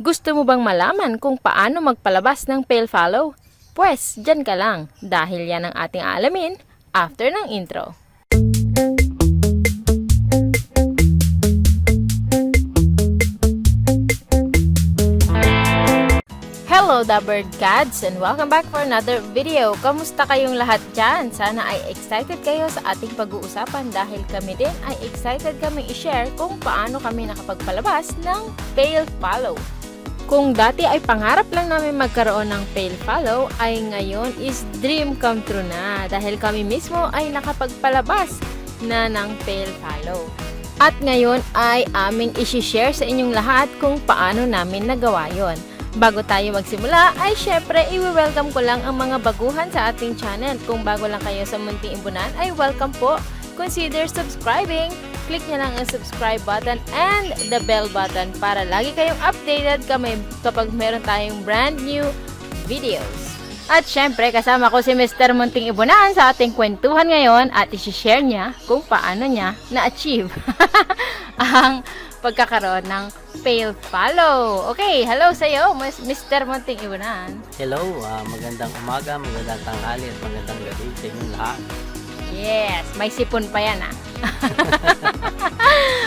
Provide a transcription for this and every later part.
Gusto mo bang malaman kung paano magpalabas ng fail follow? Pwes, dyan ka lang dahil yan ang ating aalamin after ng intro. Hello the bird cats and welcome back for another video. Kamusta kayong lahat dyan? Sana ay excited kayo sa ating pag-uusapan dahil kami din ay excited kaming i-share kung paano kami nakapagpalabas ng fail follow. Kung dati ay pangarap lang namin magkaroon ng fail follow, ay ngayon is dream come true na dahil kami mismo ay nakapagpalabas na ng fail follow. At ngayon ay aming isi-share sa inyong lahat kung paano namin nagawa yon. Bago tayo magsimula, ay syempre i-welcome ko lang ang mga baguhan sa ating channel. Kung bago lang kayo sa Munting Imbunan, ay welcome po. Consider subscribing. Click nyo lang ang subscribe button and the bell button para lagi kayong updated kapag meron tayong brand new videos. At syempre, kasama ko si Mr. Munting Imbunan sa ating kwentuhan ngayon at isi-share niya kung paano niya na-achieve ang pagkakaroon ng fail follow. Okay, hello sa iyo, Mr. Munting Imbunan. Hello, magandang umaga, magandang tanghali at magandang gabi sa inyong lahat. Yes, may sipon pa yan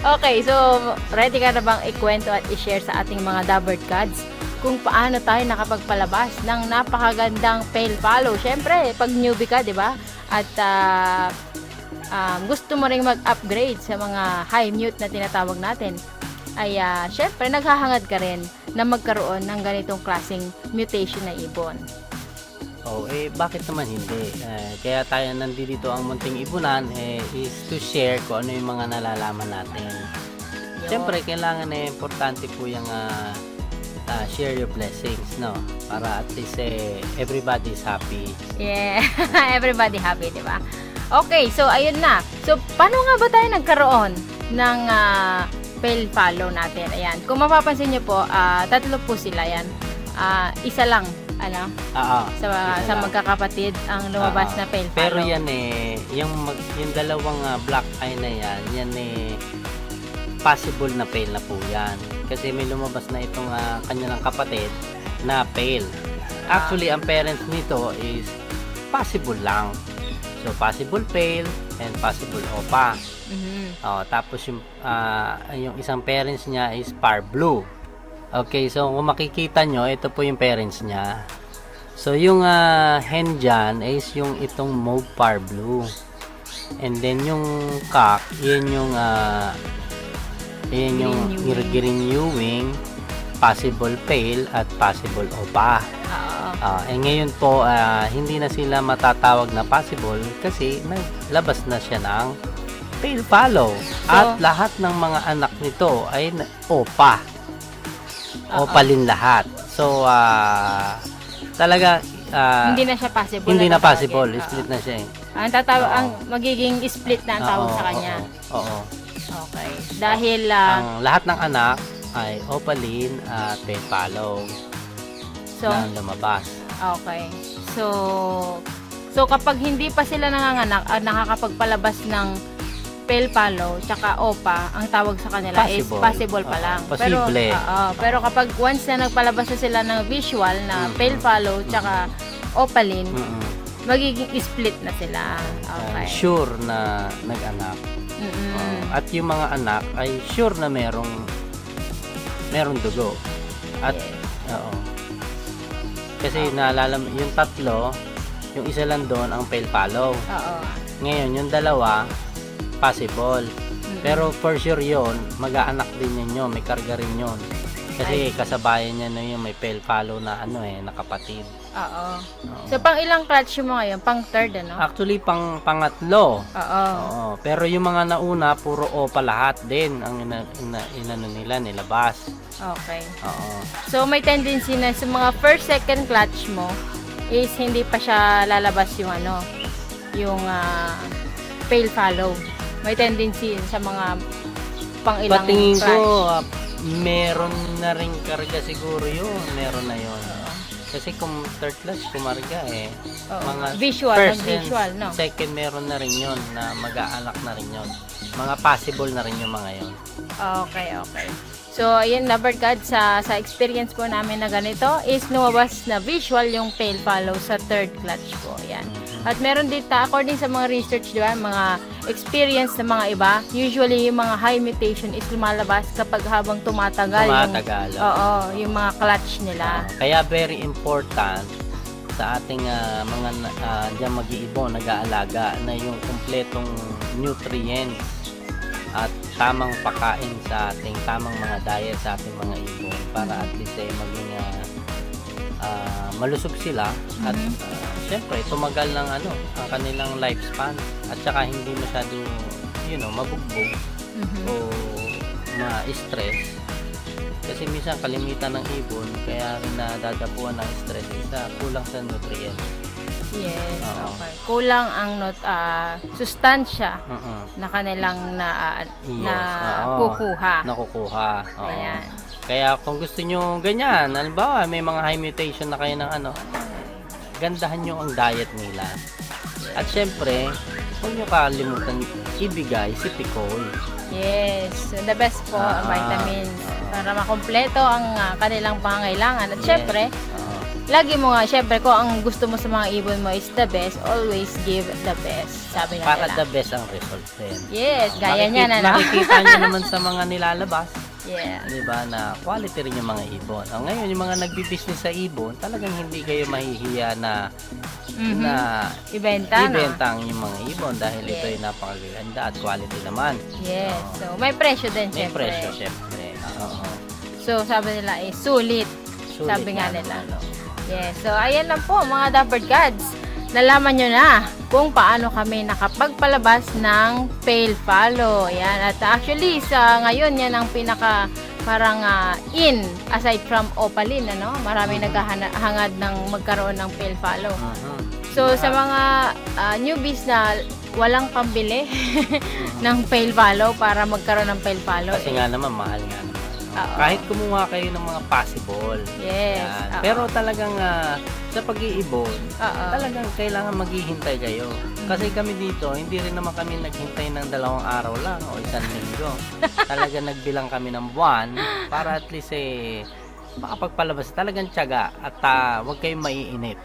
Okay, so ready ka na bang ikwento at i-share sa ating mga Dabbird Cats kung paano tayo nakapagpalabas ng napakagandang fail follow? Syempre, pag newbie ka, di ba? At gusto mo ring mag-upgrade sa mga high mute na tinatawag natin, ay syempre naghahangad ka rin na magkaroon ng ganitong klaseng mutation na ibon. Bakit naman hindi? Kaya tayo nandito ang Munting Imbunan is to share kung ano yung mga nalalaman natin. Siyempre, kailangan importante po yung share your blessings, no? Para at least everybody's happy. Yeah, everybody happy, di ba? Okay, so ayun na. So, paano nga ba tayo nagkaroon ng fail follow natin? Ayan, kung mapapansin nyo po, tatlo po sila yan. Isa lang, sa magkakapatid ang lumabas na fail follow. Pero yan yung dalawang black eye na yan possible na fail na po yan. Kasi may lumabas na itong kanyang kapatid na fail. Actually, ang parents nito is possible lang. So, possible fail and possible opa. Tapos yung isang parents niya is par blue. Okay, so kung makikita nyo, ito po yung parents niya. So, yung hen dyan is yung itong mauve par blue. And then, yung cock, yan yung green ewing, possible pale, at possible opa. Ngayon po, hindi na sila matatawag na possible kasi naglabas na siya ng fail follow. At lahat ng mga anak nito ay opa. Opalin lahat. So, talaga hindi na siya possible. Hindi na possible. Split na siya. Ang magiging split na ang tawag sa kanya. Oo. Okay. Dahil ang lahat ng anak ay opalin at fail follow na lumabas. Okay. So kapag hindi pa sila nanganganak at nakakapagpalabas ng fail follow tsaka opa, ang tawag sa kanila is possible pa lang. Posible. Pero kapag once na nagpalabas na sila ng visual na fail follow tsaka opalin, magiging split na sila. Okay. Sure na nag-anak. At yung mga anak ay sure na merong dugo. At kasi naalala mo, yung tatlo, yung isa lang doon ang fail follow. Ngayon, yung dalawa possible. Pero for sure yun, mag-aanak din ninyo, may karga rin yun. Kasi kasabayan niya na yung may fail follow na nakapatid. So, pang ilang clutch mo ngayon? Pang third, ano? Actually, pangatlo. Oo. Pero yung mga nauna, puro opa lahat din ang inano nila, nilabas. Okay. So, may tendency na sa mga first, second clutch mo is hindi pa siya lalabas yung yung fail follow. May tendency sa mga pang ilang patingin clutch. ko, meron na rin karga siguro yun. Meron na yun. Kasi kung third class, kumarga mga visual, first visual, no? Second, meron na rin yun na mag-aanak na rin yun. Mga possible na rin yung mga yun. Okay. So, ayun, Lovebird God, sa experience po namin na ganito is lumabas na visual yung tail follow sa third clutch po. Ayan. At meron dito, according sa mga research, di ba, mga experience ng mga iba, usually yung mga high mutation is lumalabas kapag habang tumatagal. Yung mga clutch nila. Kaya very important sa ating mga diyan mag-iibon, nag-aalaga na yung kumpletong nutrients at tamang pakain sa ating tamang mga diet sa ating mga ibon para at least maging malusog sila at syempre tumagal ng ang kanilang lifespan at saka hindi masyado mabugbog o ma-stress kasi minsan kalimitan ng ibon kaya rin nadadapuan ng stress isa kulang sa nutrients. Yes, okay. Kulang ang sustansya na kanilang nakukuha. Ayan. Kaya kung gusto nyo ganyan, halimbawa may mga high mutation na kayo ng gandahan nyo ang diet nila. At syempre, huwag nyo kalimutan ibigay si Picoy. Yes, so the best po ang vitamins para makumpleto ang kanilang pangangailangan. At syempre, lagi mo nga, syempre, kung ang gusto mo sa mga ibon mo is the best, always give the best. Sabi nga para nila. The best ang result din. Yes, gaya niyan, Nakikita nyo naman sa mga nilalabas. Yeah. Diba, na quality rin yung mga ibon. Ngayon, yung mga nagbi-business sa ibon, talagang hindi kayo mahihiya na ibenta ang yung mga ibon dahil ito ay napakaganda at quality naman. Yes. So, may presyo din, May syempre. presyo, syempre. So, sabi nila, sulit. Sabi nga nila. Yes. So, ayan lang po, mga Lovebird Gods. Nalaman nyo na kung paano kami nakapagpalabas ng pale follow. Ayan. At actually, sa ngayon, yan ang pinaka parang in, aside from opaline, Maraming naghahangad ng magkaroon ng pale follow. So, sa mga newbies na walang pambili ng pale follow para magkaroon ng pale follow. Kasi nga naman, mahal nga naman. Kahit kumuha kayo ng mga possible. Yes. Pero talagang sa pag-iibon, talagang kailangan maghihintay kayo. Kasi kami dito, hindi rin naman kami naghintay ng 2 araw lang o 1 linggo. Talagang nagbilang kami ng buwan para at least makapagpalabas. Talagang tiyaga at huwag kayong maiinip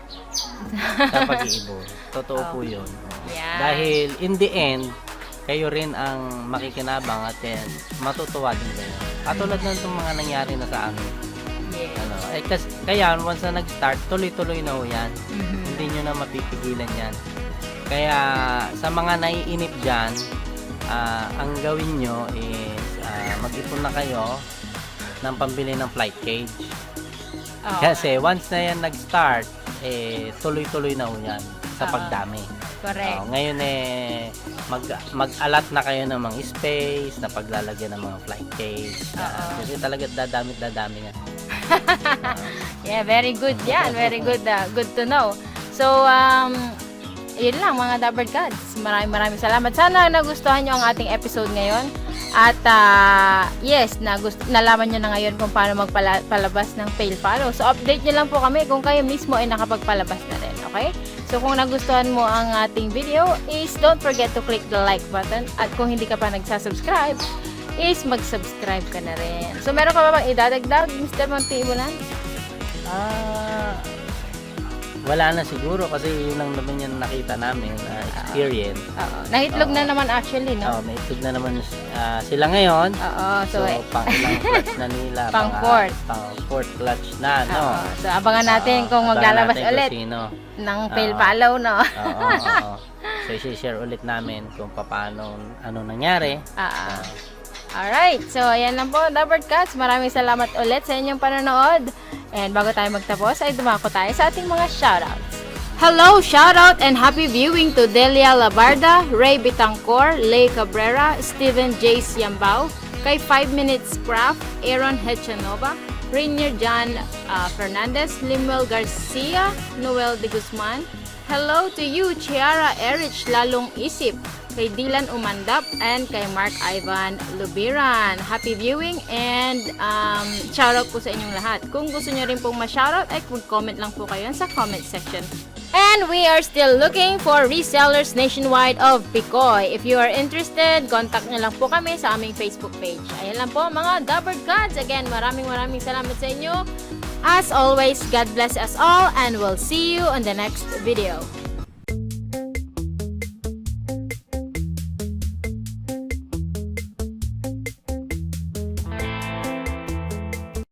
sa pag-iibon. Totoo po yun. Yeah. Dahil in the end, kayo rin ang makikinabang at matutuwa din kayo. Katulad ng itong mga nangyari na sa amin. Yes. Kaya once na nag-start, tuloy-tuloy na ho yan. Hindi nyo na mapipigilan yan. Kaya sa mga naiinip dyan, ang gawin nyo is mag-ipon na kayo ng pambili ng flight cage. Kasi once na yan nag-start, tuloy-tuloy na ho yan sa pagdami. Correct. Ngayon mag-alat na kayo ng mga space na paglalagyan ng mga flight cage. Kasi talaga dadami nga. Yeah, very good yan. Very good. Good to know. So, yun lang mga Lovebird Gods. Maraming salamat. Sana nagustuhan nyo ang ating episode ngayon. At yes, nalaman nyo na ngayon kung paano magpalabas ng pale follow. So, update nyo lang po kami kung kayo mismo ay nakapagpalabas na rin. Okay? So, kung nagustuhan mo ang ating video, is don't forget to click the like button. At kung hindi ka pa nagsasubscribe, is mag-subscribe ka na rin. So, meron ka ba bang idadagdag, Mr. Montibulan? Wala na siguro kasi yun lang naman yung nakita namin experience. Nahitlog na naman actually, no? May itlog na naman sila ngayon. So pang ilang clutch na nila. Pang fourth. Pang fourth clutch na, no? So, abangan natin kung maglalabas ulit ng pale follow, no? So, i-share ulit namin kung paano, nangyari. Alright, so ayan lang po, Lovebird Gods. Maraming salamat ulit sa inyong panonood. And bago tayo magtapos, ay dumako tayo sa ating mga shoutouts. Hello, shoutout and happy viewing to Delia Labarda, Ray Bitancor, Lay Cabrera, Steven J. Siambao, kay 5 Minutes Craft, Aaron Hechanova, Rainier John Fernandez, Limuel Garcia, Noel De Guzman. Hello to you, Chiara Erich Lalong Isip, kay Dylan Umandap, and kay Mark Ivan Lubiran. Happy viewing and shoutout po sa inyong lahat. Kung gusto nyo rin pong ma-shoutout, ay mag-comment lang po kayo sa comment section And we are still looking for resellers nationwide of Picoy. If you are interested, contact nyo lang po kami sa aming Facebook page. Ayan lang po mga Dabber Gods. Again, maraming salamat sa inyo. As always, God bless us all and we'll see you on the next video.